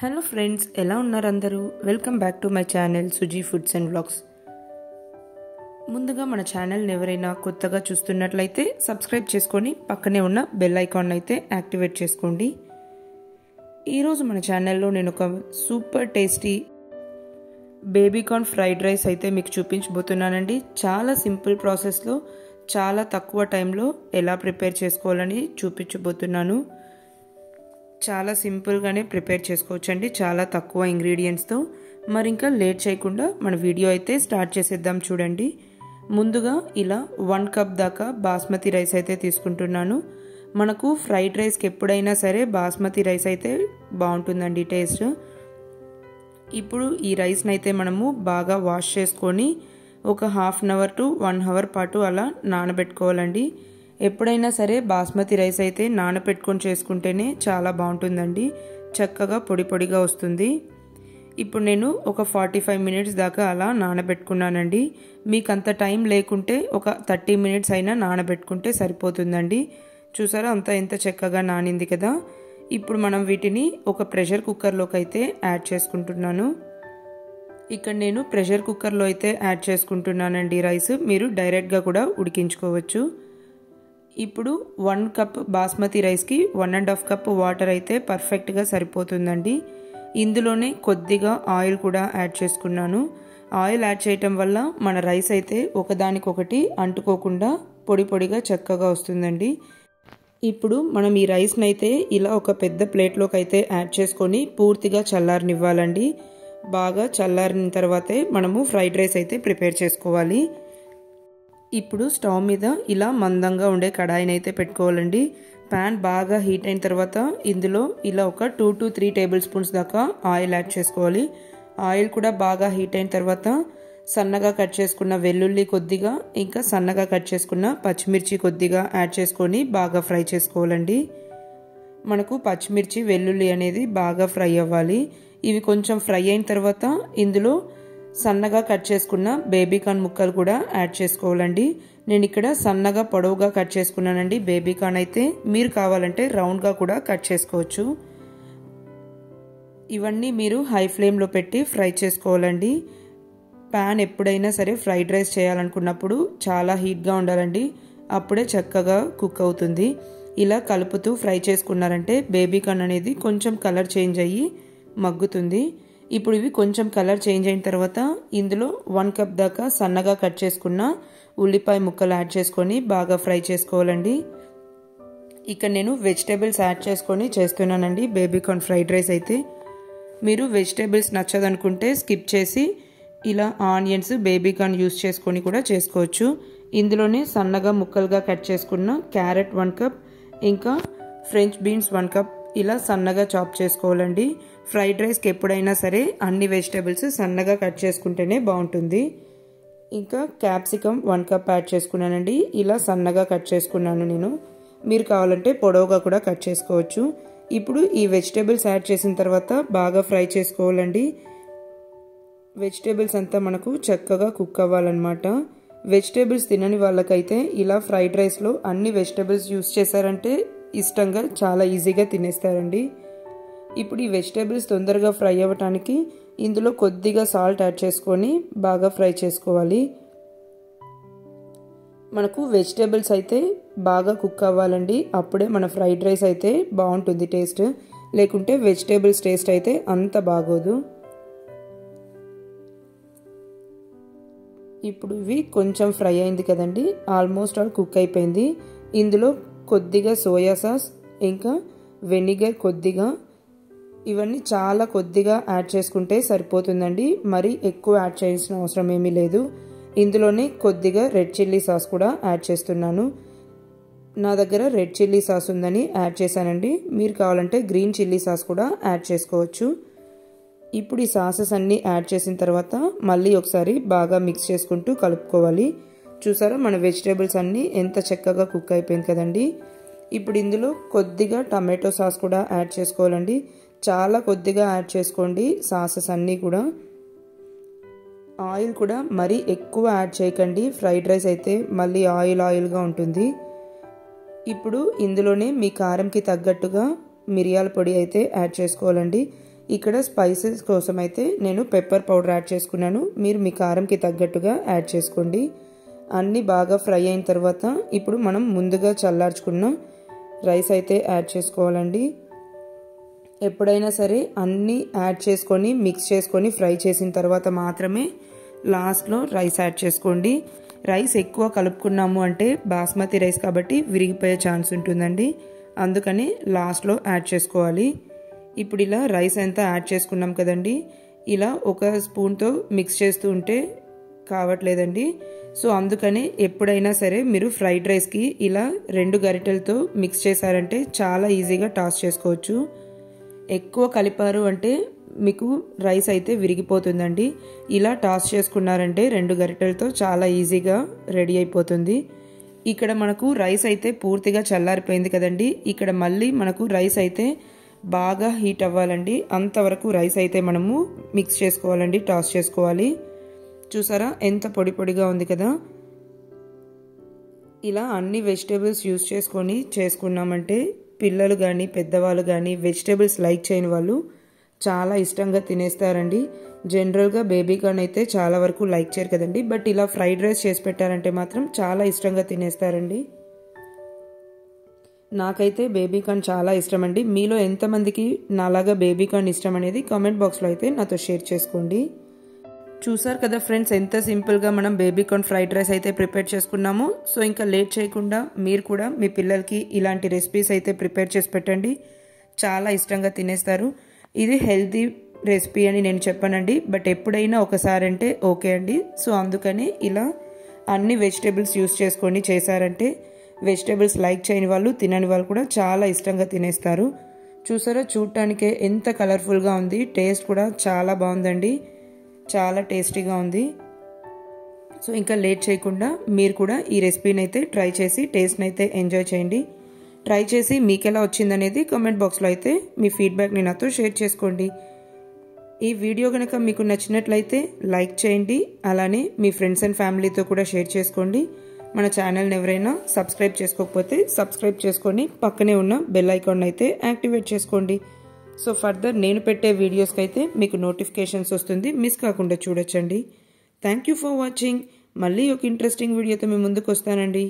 Hello friends, ఎలా ఉన్నారు అందరూ? Welcome back to my channel Suji foods and vlogs. ముందుగా మన ఛానల్ని ఎవరైనా కొత్తగా చూస్తున్నట్లయితే సబ్స్క్రైబ్ చేసుకొని పక్కనే ఉన్న బెల్ ఐకాన్ అయితే యాక్టివేట్ చేసుకోండి. ఈరోజు మన ఛానల్లో నేను ఒక super tasty baby corn fried rice అయితే మీకు చూపించబోతున్నానండి. చాలా సింపుల్ ప్రాసెస్లో చాలా తక్కువ టైంలో ఎలా ప్రిపేర్ చేసుకోవాలని చూపించబోతున్నాను. చాలా సింపుల్గానే ప్రిపేర్ చేసుకోవచ్చండి, చాలా తక్కువ ఇంగ్రీడియంట్స్తో. మరి ఇంకా లేట్ చేయకుండా మన వీడియో అయితే స్టార్ట్ చేసేద్దాం. చూడండి, ముందుగా ఇలా 1 కప్ దాకా బాస్మతి రైస్ అయితే తీసుకుంటున్నాను. మనకు ఫ్రైడ్ రైస్కి ఎప్పుడైనా సరే బాస్మతి రైస్ అయితే బాగుంటుందండి టేస్ట్. ఇప్పుడు ఈ రైస్ని అయితే మనము బాగా వాష్ చేసుకొని ఒక ½ అవర్ టు 1 అవర్ పాటు అలా నానబెట్టుకోవాలండి. ఎప్పుడైనా సరే బాస్మతి రైస్ అయితే నానబెట్టుకొని చేసుకుంటేనే చాలా బాగుంటుందండి, చక్కగా పొడి పొడిగా వస్తుంది. ఇప్పుడు నేను ఒక 45 మినిట్స్ దాకా అలా నానబెట్టుకున్నానండి. మీకు అంత టైం లేకుంటే ఒక 30 మినిట్స్ అయినా నానబెట్టుకుంటే సరిపోతుందండి. చూసారా ఎంత చక్కగా నానింది కదా. ఇప్పుడు మనం వీటిని ఒక ప్రెషర్ కుక్కర్లోకి అయితే యాడ్ చేసుకుంటున్నాను. ఇక్కడ నేను ప్రెషర్ కుక్కర్లో అయితే యాడ్ చేసుకుంటున్నానండి రైస్. మీరు డైరెక్ట్గా కూడా ఉడికించుకోవచ్చు. ఇప్పుడు 1 కప్ బాస్మతి రైస్కి 1.5 కప్ వాటర్ అయితే పర్ఫెక్ట్గా సరిపోతుందండి. ఇందులోనే కొద్దిగా ఆయిల్ కూడా యాడ్ చేసుకున్నాను. ఆయిల్ యాడ్ చేయటం వల్ల మన రైస్ అయితే ఒకదానికొకటి అంటుకోకుండా పొడి పొడిగా చక్కగా వస్తుందండి. ఇప్పుడు మనం ఈ రైస్ని అయితే ఇలా ఒక పెద్ద ప్లేట్లోకి అయితే యాడ్ చేసుకొని పూర్తిగా చల్లారనివ్వాలండి. బాగా చల్లారిన తర్వాతే మనము ఫ్రైడ్ రైస్ అయితే ప్రిపేర్ చేసుకోవాలి. ఇప్పుడు స్టవ్ మీద ఇలా మందంగా ఉండే కడాయిని అయితే పెట్టుకోవాలండి. ప్యాన్ బాగా హీట్ అయిన తర్వాత ఇందులో ఇలా ఒక 2 to 3 టేబుల్ స్పూన్స్ దాకా ఆయిల్ యాడ్ చేసుకోవాలి. ఆయిల్ కూడా బాగా హీట్ అయిన తర్వాత సన్నగా కట్ చేసుకున్న వెల్లుల్లి కొద్దిగా, ఇంకా సన్నగా కట్ చేసుకున్న పచ్చిమిర్చి కొద్దిగా యాడ్ చేసుకొని బాగా ఫ్రై చేసుకోవాలండి. మనకు పచ్చిమిర్చి వెల్లుల్లి అనేది బాగా ఫ్రై అవ్వాలి. ఇవి కొంచెం ఫ్రై అయిన తర్వాత ఇందులో సన్నగా కట్ చేసుకున్న బేబీకార్న్ ముక్కలు కూడా యాడ్ చేసుకోవాలండి. నేను ఇక్కడ సన్నగా పొడవుగా కట్ చేసుకున్నానండి బేబీకార్న్ అయితే. మీరు కావాలంటే రౌండ్గా కూడా కట్ చేసుకోవచ్చు. ఇవన్నీ మీరు హై ఫ్లేమ్లో పెట్టి ఫ్రై చేసుకోవాలండి. ప్యాన్ ఎప్పుడైనా సరే ఫ్రైడ్ రైస్ చేయాలనుకున్నప్పుడు చాలా హీట్గా ఉండాలండి, అప్పుడే చక్కగా కుక్ అవుతుంది. ఇలా కలుపుతూ ఫ్రై చేసుకున్నారంటే బేబీకార్న్ అనేది కొంచెం కలర్ చేంజ్ అయ్యి మగ్గుతుంది. ఇప్పుడు ఇవి కొంచెం కలర్ చేంజ్ అయిన తర్వాత ఇందులో 1 కప్ దాకా సన్నగా కట్ చేసుకున్న ఉల్లిపాయ ముక్కలు యాడ్ చేసుకొని బాగా ఫ్రై చేసుకోవాలండి. ఇక్కడ నేను వెజిటేబుల్స్ యాడ్ చేసుకొని చేస్తున్నానండి బేబీకార్న్ ఫ్రైడ్ రైస్ అయితే. మీరు వెజిటేబుల్స్ నచ్చదనుకుంటే స్కిప్ చేసి ఇలా ఆనియన్స్, బేబీకార్న్ యూస్ చేసుకొని కూడా చేసుకోవచ్చు. ఇందులోనే సన్నగా ముక్కలుగా కట్ చేసుకున్న క్యారెట్ 1 కప్, ఇంకా ఫ్రెంచ్ బీన్స్ 1 కప్ ఇలా సన్నగా చాప్ చేసుకోవాలండి. ఫ్రైడ్ రైస్కి ఎప్పుడైనా సరే అన్ని వెజిటేబుల్స్ సన్నగా కట్ చేసుకుంటేనే బాగుంటుంది. ఇంకా క్యాప్సికమ్ 1 కప్ యాడ్ చేసుకున్నానండి. ఇలా సన్నగా కట్ చేసుకున్నాను నేను. మీరు కావాలంటే పొడవుగా కూడా కట్ చేసుకోవచ్చు. ఇప్పుడు ఈ వెజిటేబుల్స్ యాడ్ చేసిన తర్వాత బాగా ఫ్రై చేసుకోవాలండి. వెజిటేబుల్స్ అంతా మనకు చక్కగా కుక్ అవ్వాలన్నమాట. వెజిటేబుల్స్ తినని వాళ్ళకైతే ఇలా ఫ్రైడ్ రైస్లో అన్ని వెజిటేబుల్స్ యూస్ చేశారంటే ఇష్టంగా చాలా ఈజీగా తినేస్తారండి. ఇప్పుడు ఈ వెజిటేబుల్స్ తొందరగా ఫ్రై అవ్వటానికి ఇందులో కొద్దిగా సాల్ట్ యాడ్ చేసుకొని బాగా ఫ్రై చేసుకోవాలి. మనకు వెజిటేబుల్స్ అయితే బాగా కుక్ అవ్వాలండి, అప్పుడే మన ఫ్రైడ్ రైస్ అయితే బాగుంటుంది టేస్ట్. లేకుంటే వెజిటేబుల్స్ టేస్ట్ అయితే అంత బాగోదు. ఇప్పుడు ఇవి కొంచెం ఫ్రై అయింది కదండి, ఆల్మోస్ట్ ఆల్ కుక్ అయిపోయింది. ఇందులో కొద్దిగా సోయా సాస్, ఇంకా వెనిగర్ కొద్దిగా, ఇవన్నీ చాలా కొద్దిగా యాడ్ చేసుకుంటే సరిపోతుందండి. మరి ఎక్కువ యాడ్ చేయాల్సిన అవసరం ఏమీ లేదు. ఇందులోనే కొద్దిగా రెడ్ చిల్లీ సాస్ కూడా యాడ్ చేస్తున్నాను. నా దగ్గర రెడ్ చిల్లీ సాస్ ఉందని యాడ్ చేశానండి. మీరు కావాలంటే గ్రీన్ చిల్లీ సాస్ కూడా యాడ్ చేసుకోవచ్చు. ఇప్పుడు ఈ సాసెస్ అన్నీ యాడ్ చేసిన తర్వాత మళ్ళీ ఒకసారి బాగా మిక్స్ చేసుకుంటూ కలుపుకోవాలి. చూసారా, మన వెజిటేబుల్స్ అన్నీ ఎంత చక్కగా కుక్ అయిపోయింది కదండి. ఇప్పుడు ఇందులో కొద్దిగా టమాటో సాస్ కూడా యాడ్ చేసుకోవాలండి. చాలా కొద్దిగా యాడ్ చేసుకోండి సాసెస్ అన్నీ కూడా. ఆయిల్ కూడా మరీ ఎక్కువ యాడ్ చేయకండి, ఫ్రైడ్ రైస్ అయితే మళ్ళీ ఆయిల్గా ఉంటుంది. ఇప్పుడు ఇందులోనే మీ కారంకి తగ్గట్టుగా మిరియాల పొడి అయితే యాడ్ చేసుకోవాలండి. ఇక్కడ స్పైసెస్ కోసం అయితే నేను పెప్పర్ పౌడర్ యాడ్ చేసుకున్నాను. మీరు మీ కారంకి తగ్గట్టుగా యాడ్ చేసుకోండి. అన్నీ బాగా ఫ్రై అయిన తర్వాత ఇప్పుడు మనం ముందుగా చల్లార్చుకున్న రైస్ అయితే యాడ్ చేసుకోవాలండి. ఎప్పుడైనా సరే అన్నీ యాడ్ చేసుకొని మిక్స్ చేసుకొని ఫ్రై చేసిన తర్వాత మాత్రమే లాస్ట్లో రైస్ యాడ్ చేసుకోండి. రైస్ ఎక్కువ కలుపుకున్నాము అంటే బాస్మతి రైస్ కాబట్టి విరిగిపోయే ఛాన్స్ ఉంటుందండి. అందుకని లాస్ట్లో యాడ్ చేసుకోవాలి. ఇప్పుడు ఇలా రైస్ అంతా యాడ్ చేసుకున్నాం కదండి. ఇలా ఒక స్పూన్తో మిక్స్ చేస్తూ ఉంటే కావట్లేదండి. సో అందుకని ఎప్పుడైనా సరే మీరు ఫ్రైడ్ రైస్కి ఇలా 2 గరిటెలతో మిక్స్ చేశారంటే చాలా ఈజీగా టాస్ చేసుకోవచ్చు. ఎక్కువ కలిపారు అంటే మీకు రైస్ అయితే విరిగిపోతుందండి. ఇలా టాస్ చేసుకున్నారంటే 2 గరిటెలతో చాలా ఈజీగా రెడీ అయిపోతుంది. ఇక్కడ మనకు రైస్ అయితే పూర్తిగా చల్లారిపోయింది కదండి. ఇక్కడ మళ్ళీ మనకు రైస్ అయితే బాగా హీట్ అవ్వాలండి. అంతవరకు రైస్ అయితే మనము మిక్స్ చేసుకోవాలండి, టాస్ చేసుకోవాలి. చూసారా ఎంత పొడి పొడిగా ఉంది కదా. ఇలా అన్ని వెజిటేబుల్స్ యూస్ చేసుకొని చేసుకున్నామంటే పిల్లలు కానీ పెద్దవాళ్ళు కానీ వెజిటేబుల్స్ లైక్ చేయని వాళ్ళు చాలా ఇష్టంగా తినేస్తారండి. జనరల్గా బేబీ కార్న్ అయితే చాలా వరకు లైక్ చేయరు కదండి. బట్ ఇలా ఫ్రైడ్ రైస్ చేసి పెట్టారంటే మాత్రం చాలా ఇష్టంగా తినేస్తారండి. నాకైతే బేబీ కార్న్ చాలా ఇష్టం అండి. మీలో ఎంతమందికి నాలాగా బేబీ కార్న్ ఇష్టం అనేది కామెంట్ బాక్స్లో అయితే నాతో షేర్ చేసుకోండి. చూసారు కదా ఫ్రెండ్స్, ఎంత సింపుల్గా మనం బేబీ కార్న్ ఫ్రైడ్ రైస్ అయితే ప్రిపేర్ చేసుకున్నాము. సో ఇంకా లేట్ చేయకుండా మీరు కూడా మీ పిల్లలకి ఇలాంటి రెసిపీస్ అయితే ప్రిపేర్ చేసి పెట్టండి. చాలా ఇష్టంగా తినేస్తారు. ఇది హెల్తీ రెసిపీ అని నేను చెప్పానండి, బట్ ఎప్పుడైనా ఒకసారి అంటే ఓకే అండి. సో అందుకని ఇలా అన్ని వెజిటేబుల్స్ యూస్ చేసుకొని చేశారంటే వెజిటేబుల్స్ లైక్ చేయని వాళ్ళు తినని వాళ్ళు కూడా చాలా ఇష్టంగా తినేస్తారు. చూసారా, చూడటానికే ఎంత కలర్ఫుల్గా ఉంది. టేస్ట్ కూడా చాలా బాగుందండి, చాలా టేస్టీగా ఉంది. సో ఇంకా లేట్ చేయకుండా మీరు కూడా ఈ రెసిపీని అయితే ట్రై చేసి టేస్ట్ని అయితే ఎంజాయ్ చేయండి. ట్రై చేసి మీకు ఎలా వచ్చిందనేది కామెంట్ బాక్స్లో అయితే మీ ఫీడ్బ్యాక్ని నాతో షేర్ చేసుకోండి. ఈ వీడియో కనుక మీకు నచ్చినట్లయితే లైక్ చేయండి. అలానే మీ ఫ్రెండ్స్ అండ్ ఫ్యామిలీతో కూడా షేర్ చేసుకోండి. మన ఛానల్ని ఎవరైనా సబ్స్క్రైబ్ చేసుకోకపోతే సబ్స్క్రైబ్ చేసుకొని పక్కనే ఉన్న బెల్ ఐకాన్ అయితే యాక్టివేట్ చేసుకోండి. సో ఫర్దర్ నేను పెట్టే వీడియోస్కి అయితే మీకు నోటిఫికేషన్స్ వస్తుంది, మిస్ కాకుండా చూడొచ్చండి. Thank you for watching. మళ్ళీ ఒక ఇంట్రెస్టింగ్ వీడియోతో మీ ముందుకు వస్తానండి.